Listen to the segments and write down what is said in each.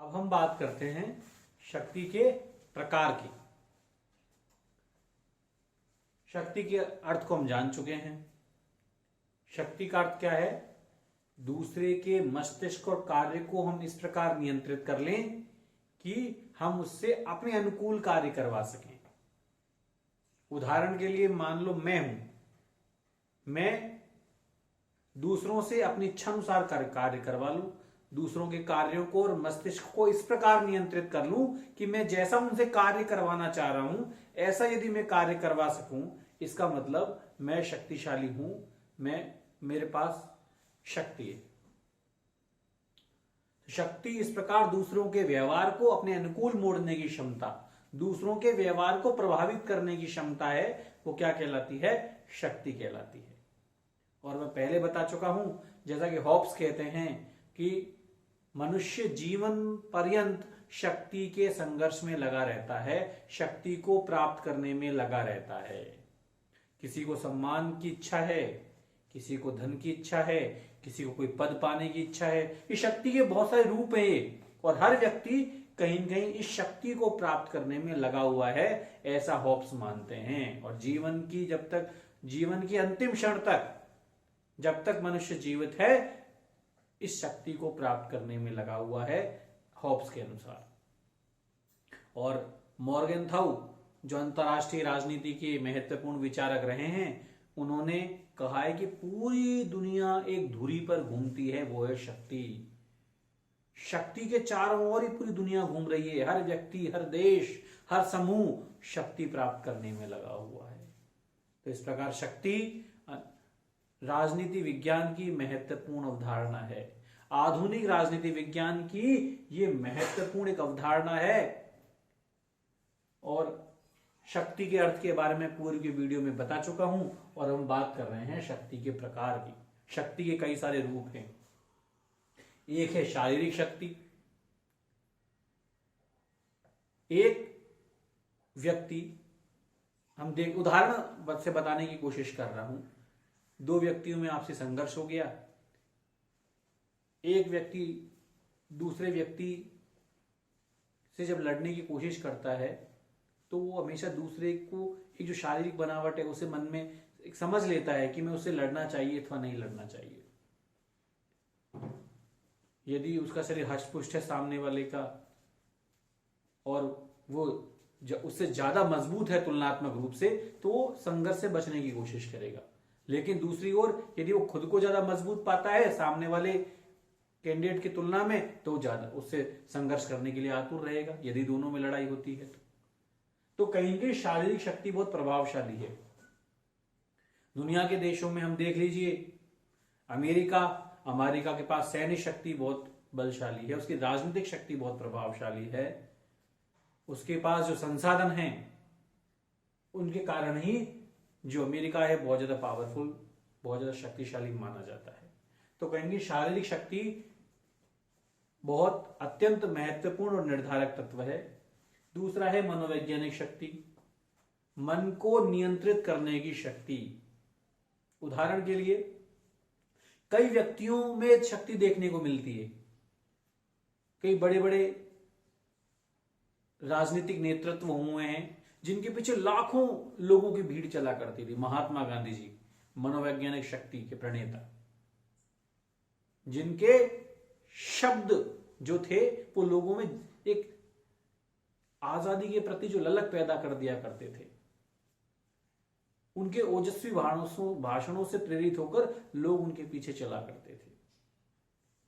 अब हम बात करते हैं शक्ति के प्रकार की। शक्ति के अर्थ को हम जान चुके हैं। शक्ति का अर्थ क्या है? दूसरे के मस्तिष्क और कार्य को हम इस प्रकार नियंत्रित कर लें कि हम उससे अपने अनुकूल कार्य करवा सकें। उदाहरण के लिए मान लो मैं दूसरों से अपनी इच्छा अनुसार कार्य करवा लूं, दूसरों के कार्यों को और मस्तिष्क को इस प्रकार नियंत्रित कर लूं कि मैं जैसा उनसे कार्य करवाना चाह रहा हूं ऐसा यदि मैं कार्य करवा सकूं, इसका मतलब मैं शक्तिशाली हूं, मेरे पास शक्ति है। शक्ति इस प्रकार दूसरों के व्यवहार को अपने अनुकूल मोड़ने की क्षमता, दूसरों के व्यवहार को प्रभावित करने की क्षमता है, वो क्या कहलाती है? शक्ति कहलाती है। और मैं पहले बता चुका हूं, जैसा कि हॉब्स कहते हैं कि मनुष्य जीवन पर्यंत शक्ति के संघर्ष में लगा रहता है, शक्ति को प्राप्त करने में लगा रहता है। किसी को सम्मान की इच्छा है, किसी को धन की इच्छा है, किसी को कोई पद पाने की इच्छा है। इस शक्ति के बहुत सारे रूप हैं और हर व्यक्ति कहीं न कहीं इस शक्ति को प्राप्त करने में लगा हुआ है, ऐसा हॉब्स मानते हैं। और जीवन की अंतिम क्षण तक, जब तक मनुष्य जीवित है, इस शक्ति को प्राप्त करने में लगा हुआ है, हॉब्स के अनुसार। और मॉर्गेनथाउ, जो अंतरराष्ट्रीय राजनीति के महत्वपूर्ण विचारक रहे हैं, उन्होंने कहा है कि पूरी दुनिया एक धुरी पर घूमती है, वो है शक्ति। शक्ति के चारों ओर ही पूरी दुनिया घूम रही है। हर व्यक्ति, हर देश, हर समूह शक्ति प्राप्त करने में लगा हुआ है। तो इस प्रकार शक्ति राजनीति विज्ञान की महत्वपूर्ण अवधारणा है। आधुनिक राजनीति विज्ञान की यह महत्वपूर्ण एक अवधारणा है। और शक्ति के अर्थ के बारे में पूरी की वीडियो में बता चुका हूं। और हम बात कर रहे हैं शक्ति के प्रकार की। शक्ति के कई सारे रूप हैं। एक है शारीरिक शक्ति। एक व्यक्ति, उदाहरण से बताने की कोशिश कर रहा हूं। दो व्यक्तियों में आपसी संघर्ष हो गया। एक व्यक्ति दूसरे व्यक्ति से जब लड़ने की कोशिश करता है तो वो हमेशा दूसरे को एक जो शारीरिक बनावट है उसे मन में एक समझ लेता है कि मैं उससे लड़ना चाहिए अथवा नहीं लड़ना चाहिए। यदि उसका शरीर हष्ट-पुष्ट है सामने वाले का और वो उससे ज्यादा मजबूत है तुलनात्मक रूप से, तो वो संघर्ष से बचने की कोशिश करेगा। लेकिन दूसरी ओर यदि वो खुद को ज्यादा मजबूत पाता है सामने वाले कैंडिडेट की तुलना में, तो ज्यादा उससे संघर्ष करने के लिए आतुर रहेगा यदि दोनों में लड़ाई होती है। तो कहीं की शारीरिक शक्ति बहुत प्रभावशाली है। दुनिया के देशों में हम देख लीजिए, अमेरिका के पास सैन्य शक्ति बहुत बलशाली है, उसकी राजनीतिक शक्ति बहुत प्रभावशाली है। उसके पास जो संसाधन हैं उनके कारण ही जो अमेरिका है बहुत ज्यादा पावरफुल, बहुत ज्यादा शक्तिशाली माना जाता है। तो कहेंगे शारीरिक शक्ति बहुत अत्यंत महत्वपूर्ण और निर्धारक तत्व है। दूसरा है मनोवैज्ञानिक शक्ति, मन को नियंत्रित करने की शक्ति। उदाहरण के लिए कई व्यक्तियों में शक्ति देखने को मिलती है। कई बड़े बड़े राजनीतिक नेतृत्व हुए हैं जिनके पीछे लाखों लोगों की भीड़ चला करती थी। महात्मा गांधी जी मनोवैज्ञानिक शक्ति के प्रणेता, जिनके शब्द जो थे वो लोगों में एक आजादी के प्रति जो ललक पैदा कर दिया करते थे। उनके ओजस्वी भाषणों से प्रेरित होकर लोग उनके पीछे चला करते थे।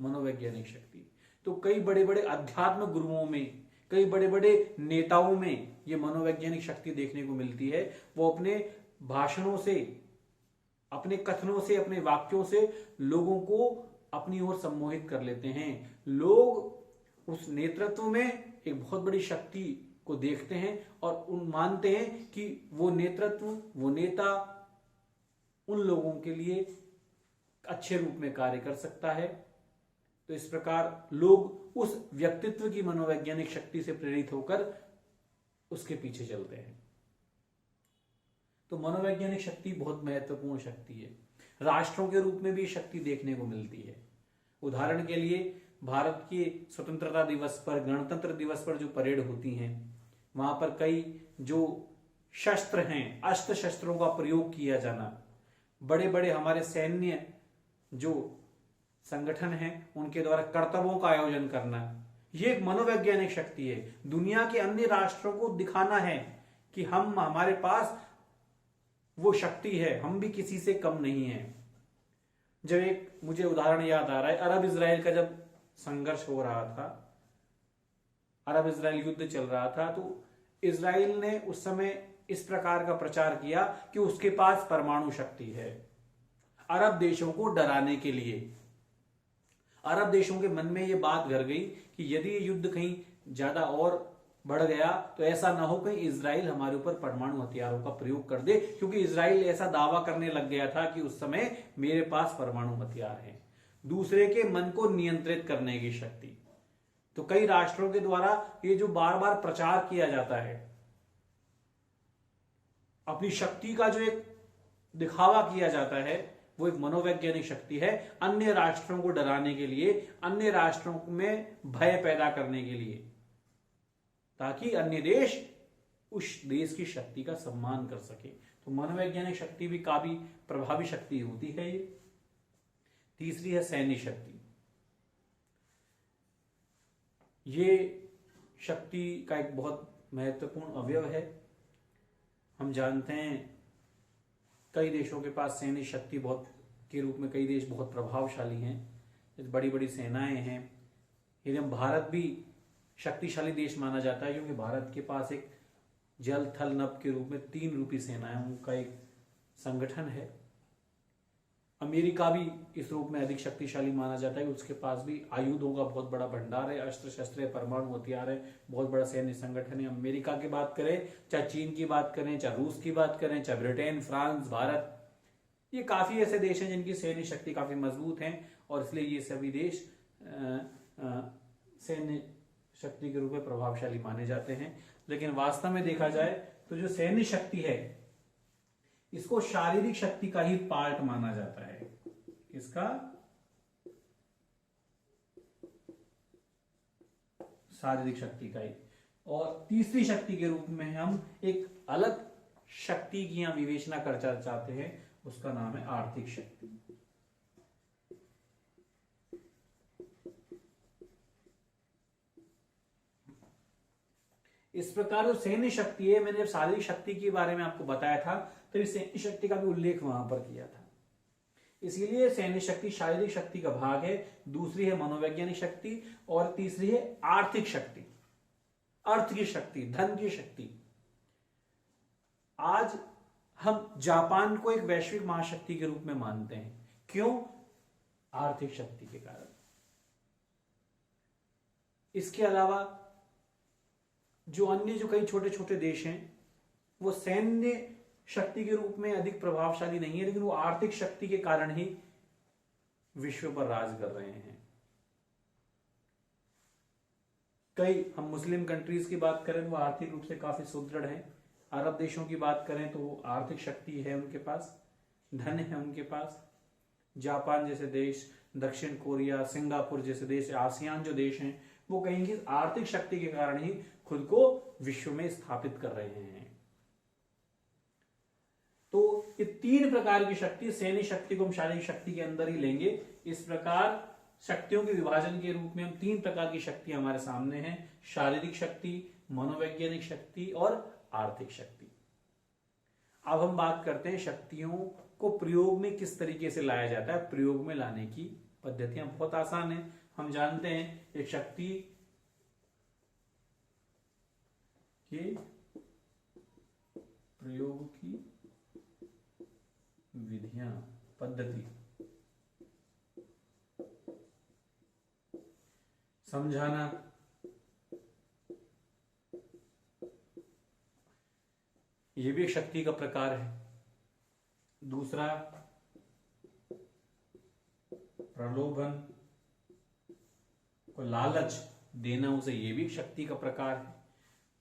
मनोवैज्ञानिक शक्ति तो कई बड़े बड़े अध्यात्म गुरुओं में, कई बड़े बड़े नेताओं में ये मनोवैज्ञानिक शक्ति देखने को मिलती है। वो अपने भाषणों से, अपने कथनों से, अपने वाक्यों से लोगों को अपनी ओर सम्मोहित कर लेते हैं। लोग उस नेतृत्व में एक बहुत बड़ी शक्ति को देखते हैं और मानते हैं कि वो नेता उन लोगों के लिए अच्छे रूप में कार्य कर सकता है। तो इस प्रकार लोग उस व्यक्तित्व की मनोवैज्ञानिक शक्ति से प्रेरित होकर उसके पीछे चलते हैं। तो मनोवैज्ञानिक शक्ति बहुत महत्वपूर्ण शक्ति है। राष्ट्रों के रूप में भी शक्ति देखने को मिलती है। उदाहरण के लिए भारत के स्वतंत्रता दिवस पर, गणतंत्र दिवस पर जो परेड होती हैं, वहां पर कई जो शस्त्र हैं, अस्त्र शस्त्रों का प्रयोग किया जाना, बड़े बड़े हमारे सैन्य जो संगठन हैं उनके द्वारा कर्तव्यों का आयोजन करना, ये एक मनोवैज्ञानिक शक्ति है। दुनिया के अन्य राष्ट्रों को दिखाना है कि हम, हमारे पास वो शक्ति है, हम भी किसी से कम नहीं है। जब एक मुझे उदाहरण याद आ रहा है, अरब इजराइल का जब संघर्ष हो रहा था, अरब इजराइल युद्ध चल रहा था, तो इजराइल ने उस समय इस प्रकार का प्रचार किया कि उसके पास परमाणु शक्ति है, अरब देशों को डराने के लिए। अरब देशों के मन में यह बात घर गई कि यदि ये युद्ध कहीं ज्यादा और बढ़ गया तो ऐसा ना हो कहीं इजराइल हमारे ऊपर परमाणु हथियारों का प्रयोग कर दे, क्योंकि इजराइल ऐसा दावा करने लग गया था कि उस समय मेरे पास परमाणु हथियार है। दूसरे के मन को नियंत्रित करने की शक्ति। तो कई राष्ट्रों के द्वारा ये जो बार बार प्रचार किया जाता है, अपनी शक्ति का जो एक दिखावा किया जाता है, वो एक मनोवैज्ञानिक शक्ति है, अन्य राष्ट्रों को डराने के लिए, अन्य राष्ट्रों में भय पैदा करने के लिए, ताकि अन्य देश उस देश की शक्ति का सम्मान कर सके। तो मनोवैज्ञानिक शक्ति भी काफी प्रभावी शक्ति होती है ये। तीसरी है सैन्य शक्ति। ये शक्ति का एक बहुत महत्वपूर्ण अवयव है। हम जानते हैं कई देशों के पास सैन्य शक्ति बहुत के रूप में, कई देश बहुत प्रभावशाली हैं, बड़ी बड़ी सेनाएं हैं। एवं भारत भी शक्तिशाली देश माना जाता है, क्योंकि भारत के पास एक जल थल नभ के रूप में 3 रूपी सेनाओं का एक संगठन है। अमेरिका भी इस रूप में अधिक शक्तिशाली माना जाता है, उसके पास भी आयुधों का बहुत बड़ा भंडार है, अस्त्र शस्त्र है, परमाणु हथियार है, बहुत बड़ा सैन्य संगठन है। अमेरिका की बात करें, चाहे चीन की बात करें, चाहे रूस की बात करें, चाहे ब्रिटेन, फ्रांस, भारत, ये काफी ऐसे देश हैं जिनकी सैन्य शक्ति काफी मजबूत है, और इसलिए ये सभी देश सैन्य शक्ति के रूप में प्रभावशाली माने जाते हैं। लेकिन वास्तव में देखा जाए तो जो सैन्य शक्ति है, इसको शारीरिक शक्ति का ही पार्ट माना जाता है। इसका शारीरिक शक्ति का ही। और तीसरी शक्ति के रूप में हम एक अलग शक्ति की यहां विवेचना कर चाहते हैं, उसका नाम है आर्थिक शक्ति। इस प्रकार जो सैन्य शक्ति है, मैंने जब शारीरिक शक्ति के बारे में आपको बताया था तो इस सैन्य शक्ति का भी उल्लेख वहां पर किया था। इसीलिए सैन्य शक्ति शारीरिक शक्ति का भाग है। दूसरी है मनोवैज्ञानिक शक्ति, और तीसरी है आर्थिक शक्ति, अर्थ की शक्ति, धन की शक्ति। आज हम जापान को एक वैश्विक महाशक्ति के रूप में मानते हैं। क्यों? आर्थिक शक्ति के कारण। इसके अलावा जो अन्य जो कई छोटे छोटे देश हैं, वो सैन्य शक्ति के रूप में अधिक प्रभावशाली नहीं है, लेकिन वो आर्थिक शक्ति के कारण ही विश्व पर राज कर रहे हैं। कई हम मुस्लिम कंट्रीज की बात करें तो वो आर्थिक रूप से काफी सुदृढ़ हैं। अरब देशों की बात करें तो वो आर्थिक शक्ति है उनके पास, धन है उनके पास। जापान जैसे देश, दक्षिण कोरिया, सिंगापुर जैसे देश, आसियान जो देश हैं, वो कहेंगे आर्थिक शक्ति के कारण ही खुद को विश्व में स्थापित कर रहे हैं। तो ये 3 प्रकार की शक्ति, सैन्य शक्ति को हम शारीरिक शक्ति के अंदर ही लेंगे। इस प्रकार शक्तियों के विभाजन के रूप में हम 3 प्रकार की शक्ति हमारे सामने हैं: शारीरिक शक्ति, मनोवैज्ञानिक शक्ति और आर्थिक शक्ति। अब हम बात करते हैं शक्तियों को प्रयोग में किस तरीके से लाया जाता है। प्रयोग में लाने की पद्धतियां बहुत आसान है। हम जानते हैं एक शक्ति के प्रयोग की विधियां, पद्धति समझाना, यह भी एक शक्ति का प्रकार है। दूसरा प्रलोभन, को लालच देना उसे, यह भी एक शक्ति का प्रकार है।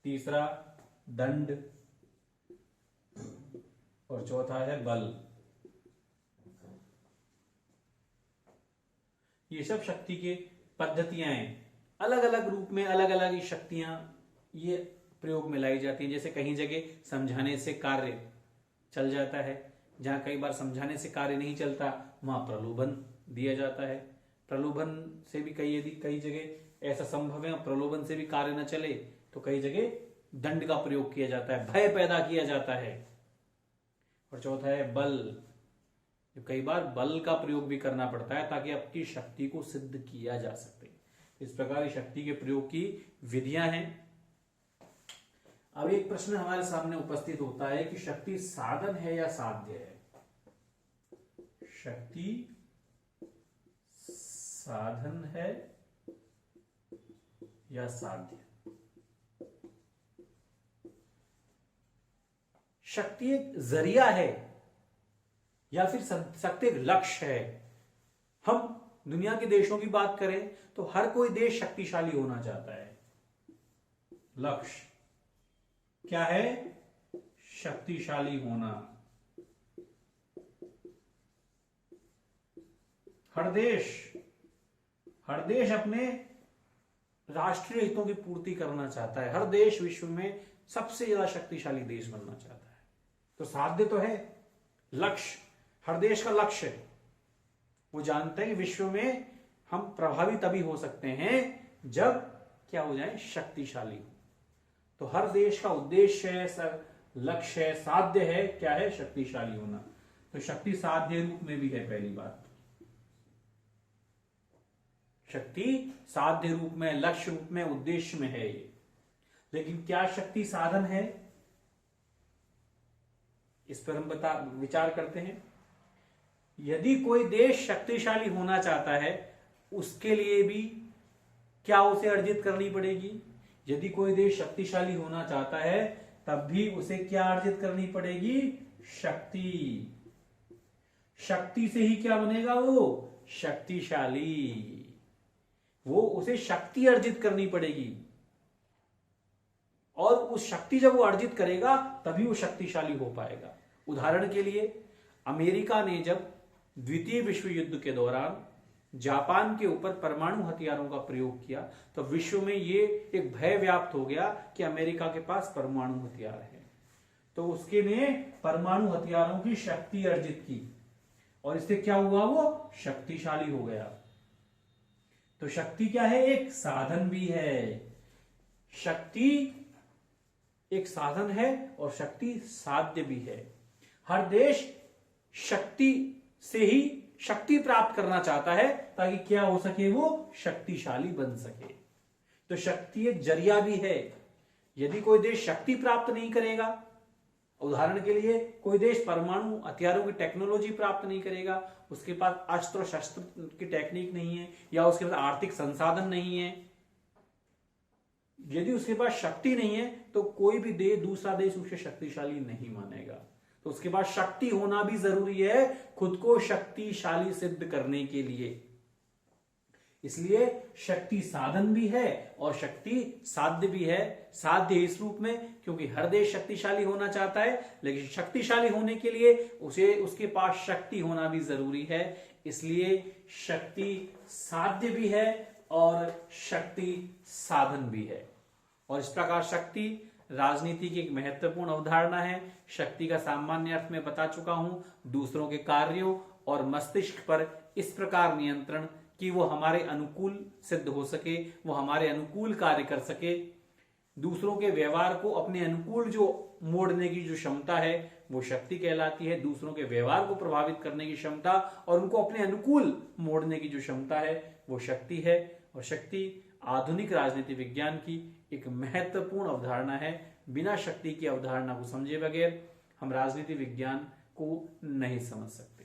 तीसरा दंड, और चौथा है बल। ये सब शक्ति के पद्धतियां हैं, अलग अलग रूप में अलग अलग शक्तियां ये प्रयोग में लाई जाती हैं। जैसे कहीं जगह समझाने से कार्य चल जाता है, जहां कई बार समझाने से कार्य नहीं चलता वहां प्रलोभन दिया जाता है। प्रलोभन से भी कई जगह ऐसा संभव है, प्रलोभन से भी कार्य न चले तो कई जगह दंड का प्रयोग किया जाता है, भय पैदा किया जाता है। और चौथा है बल। कई बार बल का प्रयोग भी करना पड़ता है ताकि आपकी शक्ति को सिद्ध किया जा सके। इस प्रकार शक्ति के प्रयोग की विधियां हैं। अब एक प्रश्न हमारे सामने उपस्थित होता है कि शक्ति साधन है या साध्य है? शक्ति साधन है या साध्य? शक्ति एक जरिया है या फिर शक्ति एक लक्ष्य है? हम दुनिया के देशों की बात करें तो हर कोई देश शक्तिशाली होना चाहता है। लक्ष्य क्या है? शक्तिशाली होना। हर देश अपने राष्ट्रीय हितों की पूर्ति करना चाहता है। हर देश विश्व में सबसे ज्यादा शक्तिशाली देश बनना चाहता है। तो साध्य तो है, लक्ष्य, हर देश का लक्ष्य है। वो जानते हैं कि विश्व में हम प्रभावी तभी हो सकते हैं जब क्या हो जाए? शक्तिशाली हो। तो हर देश का उद्देश्य है, लक्ष्य है, साध्य है, क्या है? शक्तिशाली होना। तो शक्ति साध्य रूप में भी है। पहली बात, शक्ति साध्य रूप में, लक्ष्य रूप में, उद्देश्य में है ये। लेकिन क्या शक्ति साधन है? इस पर हम विचार करते हैं। यदि कोई देश शक्तिशाली होना चाहता है उसके लिए भी क्या उसे अर्जित करनी पड़ेगी? यदि कोई देश शक्तिशाली होना चाहता है तब भी उसे क्या अर्जित करनी पड़ेगी? शक्ति। शक्ति से ही क्या बनेगा? वो शक्तिशाली। वो उसे शक्ति अर्जित करनी पड़ेगी और उस शक्ति जब वो अर्जित करेगा तभी वो शक्तिशाली हो पाएगा। उदाहरण के लिए अमेरिका ने जब द्वितीय विश्व युद्ध के दौरान जापान के ऊपर परमाणु हथियारों का प्रयोग किया तो विश्व में ये एक भय व्याप्त हो गया कि अमेरिका के पास परमाणु हथियार है। तो उसके ने परमाणु हथियारों की शक्ति अर्जित की और इससे क्या हुआ? वो शक्तिशाली हो गया। तो शक्ति क्या है? एक साधन भी है। शक्ति एक साधन है और शक्ति साध्य भी है। हर देश शक्ति से ही शक्ति प्राप्त करना चाहता है ताकि क्या हो सके? वो शक्तिशाली बन सके। तो शक्ति एक जरिया भी है। यदि कोई देश शक्ति प्राप्त नहीं करेगा, उदाहरण के लिए कोई देश परमाणु हथियारों की टेक्नोलॉजी प्राप्त नहीं करेगा, उसके पास अस्त्र शस्त्र की टेक्निक नहीं है या उसके पास आर्थिक संसाधन नहीं है, यदि उसके पास शक्ति नहीं है तो कोई भी दूसरा देश उसे शक्तिशाली नहीं मानेगा। तो उसके पास शक्ति होना भी जरूरी है खुद को शक्तिशाली सिद्ध करने के लिए। इसलिए शक्ति साधन भी है और शक्ति साध्य भी है। साध्य इस रूप में क्योंकि हर देश शक्तिशाली होना चाहता है, लेकिन शक्तिशाली होने के लिए उसे उसके पास शक्ति होना भी जरूरी है। इसलिए शक्ति साध्य भी है और शक्ति साधन भी है। और इस प्रकार शक्ति राजनीति की एक महत्वपूर्ण अवधारणा है। शक्ति का सामान्य अर्थ में बता चुका हूं, दूसरों के कार्यों और मस्तिष्क पर इस प्रकार नियंत्रण कि वो हमारे अनुकूल सिद्ध हो सके, वो हमारे अनुकूल कार्य कर सके। दूसरों के व्यवहार को अपने अनुकूल जो मोड़ने की जो क्षमता है वो शक्ति कहलाती है। दूसरों के व्यवहार को प्रभावित करने की क्षमता और उनको अपने अनुकूल मोड़ने की जो क्षमता है वो शक्ति है। और शक्ति आधुनिक राजनीति विज्ञान की एक महत्वपूर्ण अवधारणा है। बिना शक्ति की अवधारणा को समझे बगैर हम राजनीति विज्ञान को नहीं समझ सकते।